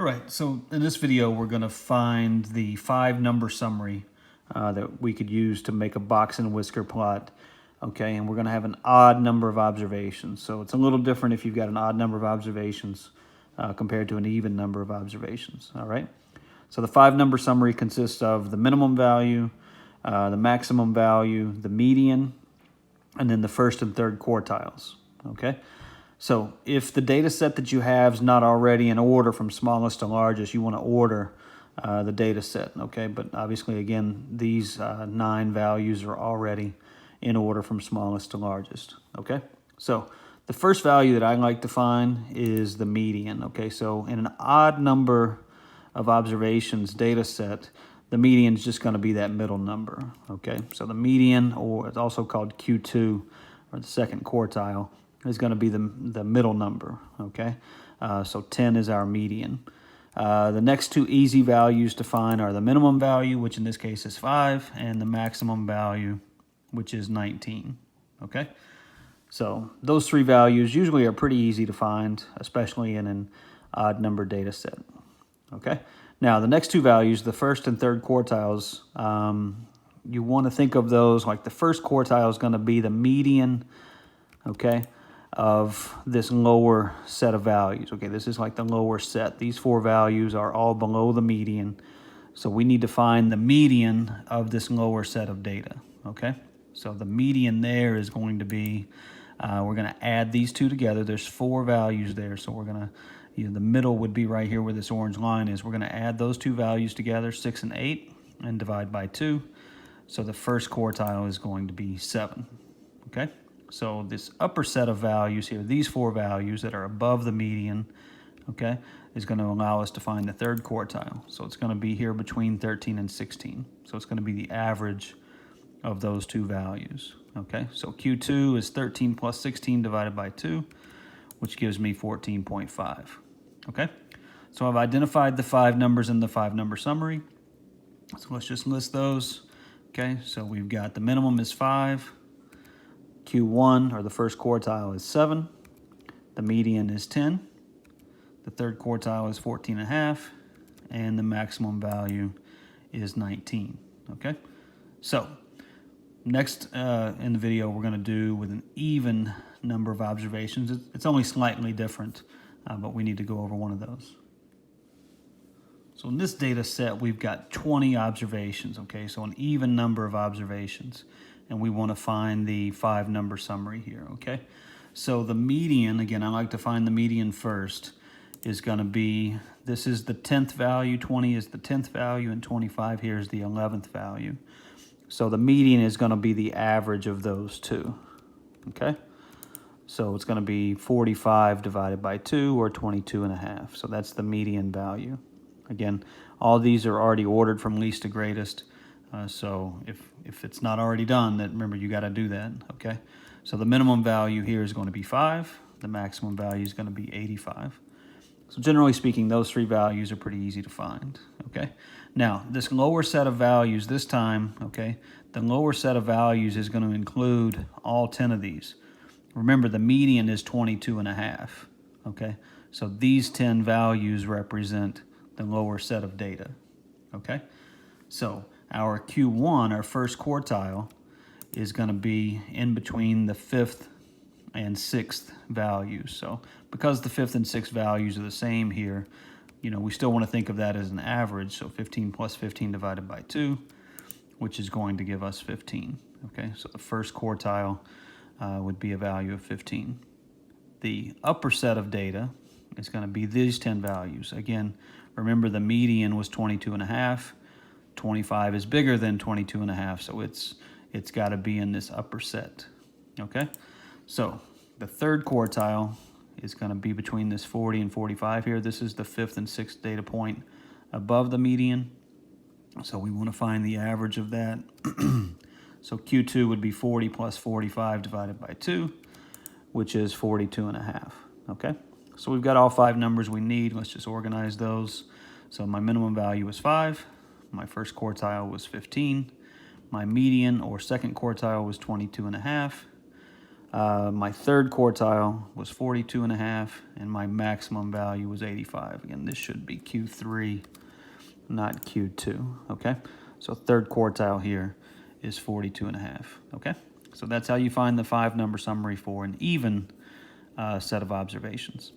All right, so in this video, we're going to find the 5-number summary that we could use to make a box and whisker plot. Okay, and we're going to have an odd number of observations. So it's a little different if you've got an odd number of observations compared to an even number of observations. All right, so the 5-number summary consists of the minimum value, the maximum value, the median, and then the first and third quartiles. Okay. So if the data set that you have is not already in order from smallest to largest, you want to order the data set, okay? But obviously, again, these 9 values are already in order from smallest to largest, okay? So the first value that I like to find is the median, okay? So in an odd number of observations data set, the median is just going to be that middle number, okay? So the median, or it's also called Q2, or the second quartile, is going to be the middle number, okay? So 10 is our median. The next 2 easy values to find are the minimum value, which in this case is 5, and the maximum value, which is 19, okay? So those 3 values usually are pretty easy to find, especially in an odd number data set, okay? Now, the next 2 values, the first and third quartiles, you want to think of those like the first quartile is going to be the median, okay, of this lower set of values. Okay, this is like the lower set. These 4 values are all below the median. So we need to find the median of this lower set of data. Okay, so the median there is going to be, we're going to add these 2 together. There's 4 values there. So we're going to, the middle would be right here where this orange line is. We're going to add those 2 values together, 6 and 8, and divide by 2. So the first quartile is going to be 7. Okay. So this upper set of values here, these 4 values that are above the median, okay, is going to allow us to find the third quartile. So it's going to be here between 13 and 16. So it's going to be the average of those 2 values, okay? So Q2 is 13 plus 16 divided by 2, which gives me 14.5, okay? So I've identified the 5 numbers in the 5-number summary. So let's just list those, okay? So we've got the minimum is 5. Q1, or the first quartile, is 7. The median is 10. The third quartile is 14.5. And the maximum value is 19. Okay? So, next in the video, we're going to do with an even number of observations. It's only slightly different, but we need to go over one of those. So in this data set, we've got 20 observations, okay? So an even number of observations. And we want to find the 5-number summary here, okay? So the median, again, I like to find the median first, is going to be, this is the 10th value, 20 is the 10th value, and 25 here is the 11th value. So the median is going to be the average of those 2, okay? So it's going to be 45 divided by 2, or 22.5. So that's the median value. Again, all these are already ordered from least to greatest. So if it's not already done, then remember you got to do that, okay? So the minimum value here is going to be 5. The maximum value is going to be 85. So generally speaking, those 3 values are pretty easy to find, okay? Now, this lower set of values this time, okay, the lower set of values is going to include all 10 of these. Remember, the median is 22.5, okay? So these 10 values represent the lower set of data, okay? So our Q1, our first quartile, is going to be in between the 5th and 6th values. So because the 5th and 6th values are the same here, we still want to think of that as an average. So 15 plus 15 divided by 2, which is going to give us 15. Okay, so the first quartile would be a value of 15. The upper set of data is going to be these 10 values. Again, remember the median was 22.5. 25 is bigger than 22.5, so it's got to be in this upper set, okay? So the third quartile is going to be between this 40 and 45 here. This is the 5th and 6th data point above the median, so we want to find the average of that. So Q2 would be 40 plus 45 divided by 2, which is 42.5, okay? So we've got all 5 numbers we need. Let's just organize those. So my minimum value is 5. My first quartile was 15. My median or second quartile was 22.5. My third quartile was 42.5, and my maximum value was 85. Again, this should be Q3, not Q2, okay? So third quartile here is 42.5, okay? So that's how you find the 5-number summary for an even set of observations.